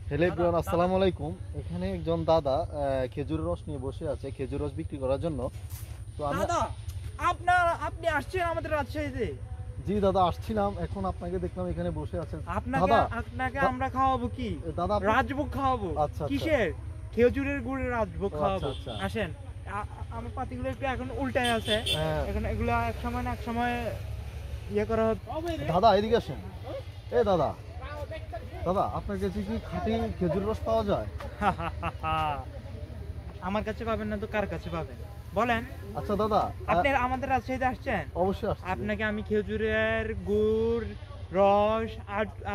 Hello everyone, আসসালামু আলাইকুম। এখানে একজন দাদা খেজুরের রস নিয়ে বসে আছে খেজুর রস বিক্রি করার জন্য। তো আমি দাদা আপনি আসছেন আমাদের রাজশাহীতে? জি দাদা, আসছিলাম, এখন আপনাকে দেখলাম এখানে বসে আছেন। আপনাকে আমরা খাওয়াবো কি দাদা? রাজভোগ খাওয়াবো। আচ্ছা। কিসের? খেজুরের গুড়ের রাজভোগ খাওয়াবো। আচ্ছা। আসেন, আমার পাতিগুলো একটু এখন উল্টায় আছে। এখন এগুলো এক সময় ইয়ে করা হবে। দাদা এদিকে আসেন। দাদা দাদা, আপনার কাছে কি খাঁটি খেজুর রস পাওয়া যায়? আমার কাছে পাবেন না তো কার কাছে পাবেন বলেন? আচ্ছা দাদা, আপনি আমাদের রাজশাহীতে আসছেন? অবশ্যই আসছি। আপনাকে আমি খেজুরের গুড়, রস,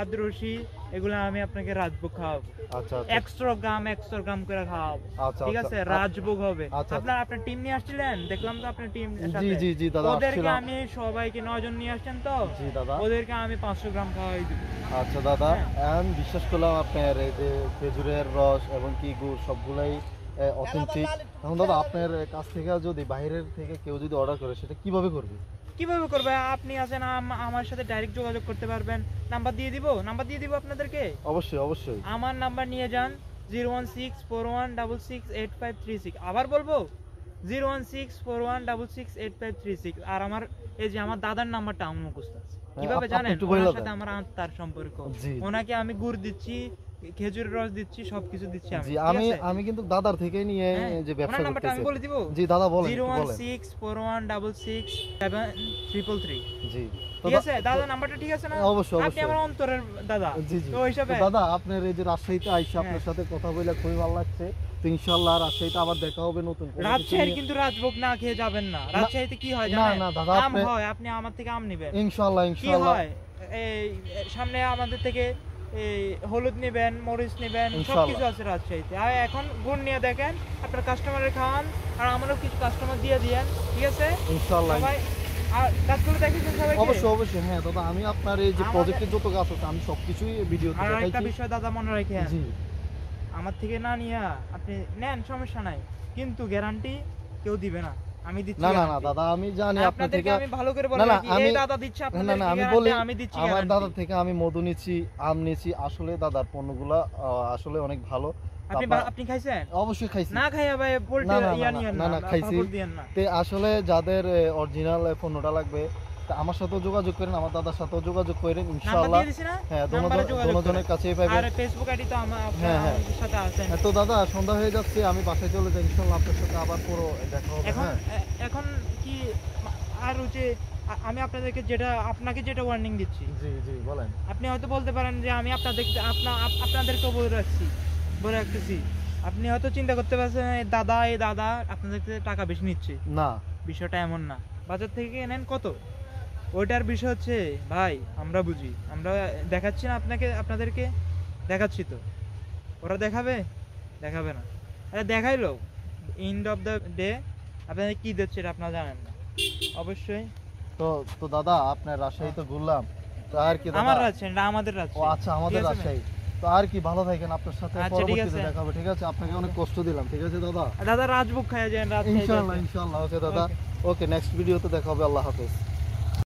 আদরসি এগুলো আমি আপনাকে রাজভোগ খাওয়াবো। আচ্ছা 100 গ্রাম করে খাওয়াবো। ঠিক আছে, রাজভোগ হবে। আপনার টিম নিয়ে আসছিলেন, দেখলাম তো আপনার টিম সাথে। জি দাদা, ওদেরকে আমি সবাইকে 9 জন নিয়ে আসছেন তো। জি দাদা, ওদেরকে আমি 500 গ্রাম খাওয়াই দিব। আচ্ছা দাদা, আমি বিশ্বাস করলাম আপনার এই যে খেজুরের রস এবং কি গুড় সবগুলাই অথেন্টিক। এখন দাদা, আপনার কাছ থেকে যদি বাইরের থেকে কেউ যদি অর্ডার করে, সেটা কিভাবে করবে? আপনি আছেন, আমার সাথে ডাইরেক্ট যোগাযোগ করতে পারবেন। নাম্বার দিয়ে দিব আপনাদেরকে। অবশ্যই আমার নাম্বার নিয়ে যান 01641668536। আবার বলবো 01641668536। আর আমার এই যে আমার দাদার নাম্বারটা আমার মুখস্থ আছে। কিভাবে জানেন? ওনার সাথে আমার আত্মার সম্পর্ক। ওনাকে আমি গুড় দিচ্ছি, খেজুরের রস দিচ্ছি, সবকিছু দিচ্ছি আমি কিন্তু দাদার থেকে নিয়ে যে ব্যবসা করতেছি। আমি বলে দিব। জি দাদা বলেন। 01641667333। জি ঠিক আছে দাদা, নাম্বারটা ঠিক আছে না? অবশ্যই আপনি আমার অন্তরের দাদা। জি তো হিসাবে দাদা, আপনার এই যে রাজশাহীতে আইসা আপনার সাথে কথা বলে খুবই ভালো লাগছে। তো ইনশাআল্লাহ রাজশাহীতে আবার দেখা হবে নতুন কোনো কিছু নিয়ে। রাজশাহীর কিন্তু রাজভোগ না খেয়ে যাবেন না। রাজশাহীতে কি হয় জানেন? না দাদা, আম হয়, আপনি আমার থেকে আম নেবেন। ইনশাআল্লাহ। কি হয়, এই সামনে আমাদের থেকে এই হলুদ নেবেন, মরিচ নেবেন, সবকিছু আছে রাজশাহীতে। আর এখন গুড় নিয়ে দেখেন, আপনার কাস্টমারের খাওয়ান, আর আমারও কিছু কাস্টমার দিয়ে দিয়েন। ঠিক আছে ইনশাআল্লাহ। আর কাজগুলো দেখেছেন সবাইকে? অবশ্যই হ্যাঁ দাদা, আমি আপনার এই যে প্রজেক্টের যত কাজ আছে আমি সবকিছুই ভিডিওতে দেখাইছি। আর একটা বিষয় দাদা মনে রাখেন, জি, আমার থেকে না নিয়ে আপনি নেন, সমস্যা নাই, কিন্তু গ্যারান্টি কেউ দিবে না, আমি দিচ্ছি। না দাদা, আমি জানি আপনার থেকে। আমি ভালো করে বলি, এই দাদা দিচ্ছে আপনাদের। না আমি বলি, আমি দিচ্ছি আমার দাদা থেকে আমি মধু নিচ্ছি, আম নিচ্ছি। আসলে দাদার পণ্যগুলা আসলে অনেক ভালো। আপনি খাইছেন? অবশ্যই খাইছি। না খাইয়া ভাই বলতে ইয়া নিয়েন না। খাইছি। তে আসলে যাদের অরিজিনাল পণ্যটা লাগবে আমার সাথেও যোগাযোগ করেন, আমার দাদার সাথেও যোগাযোগ করেন, ইনশাআল্লাহ। হ্যাঁ, দুজনের কাছেই পাবেন। আর ফেসবুক আইডি তো আমার সাথে আছে। তো দাদা, সন্ধ্যা হয়ে যাচ্ছে, আমি বাসায় চলে যাই। ইনশাআল্লাহ আপনার সাথে আবার পুরো দেখা হবে। এখন কি আর হচ্ছে, আমি আপনাকে যেটা ওয়ার্নিং দিচ্ছি। জি বলেন। আপনি হয়তো বলতে পারেন যে আমি আপনাদেরকে বলে রাখতেছি। আপনি হয়তো চিন্তা করতে পারছেন এই দাদা আপনাদের থেকে টাকা বেশি নিচ্ছে। না, বিষয়টা এমন না। বাজার থেকে নেন কত, ওইটার বিষয় হচ্ছে ভাই আমরা বুঝি, আমরা দেখাচ্ছি না আপনাদেরকে দেখাচ্ছি তো। ওরা দেখাবে না। আরে দেখাইলো, এন্ড অফ দ্য ডে আপনাদের কি দিচ্ছে এটা আপনারা জানেন না। অবশ্যই তো দাদা, আপনার রাজশাহী তো ঘুরলাম, তো আর কি আমার রাজশাহী না, আমাদের রাজশাহী। আচ্ছা, আমাদের রাজশাহী। তো আর কি, ভালো থাকেন, আপনার সাথে পরবর্তীতে দেখা হবে। ঠিক আছে, আপনাকে অনেক কষ্ট দিলাম। ঠিক আছে দাদা, রাজভোগ খাইয়া যান। ইনশাআল্লাহ। ওকে দাদা, ওকে, নেক্সট ভিডিওতে দেখা হবে। আল্লাহ হাফেজ।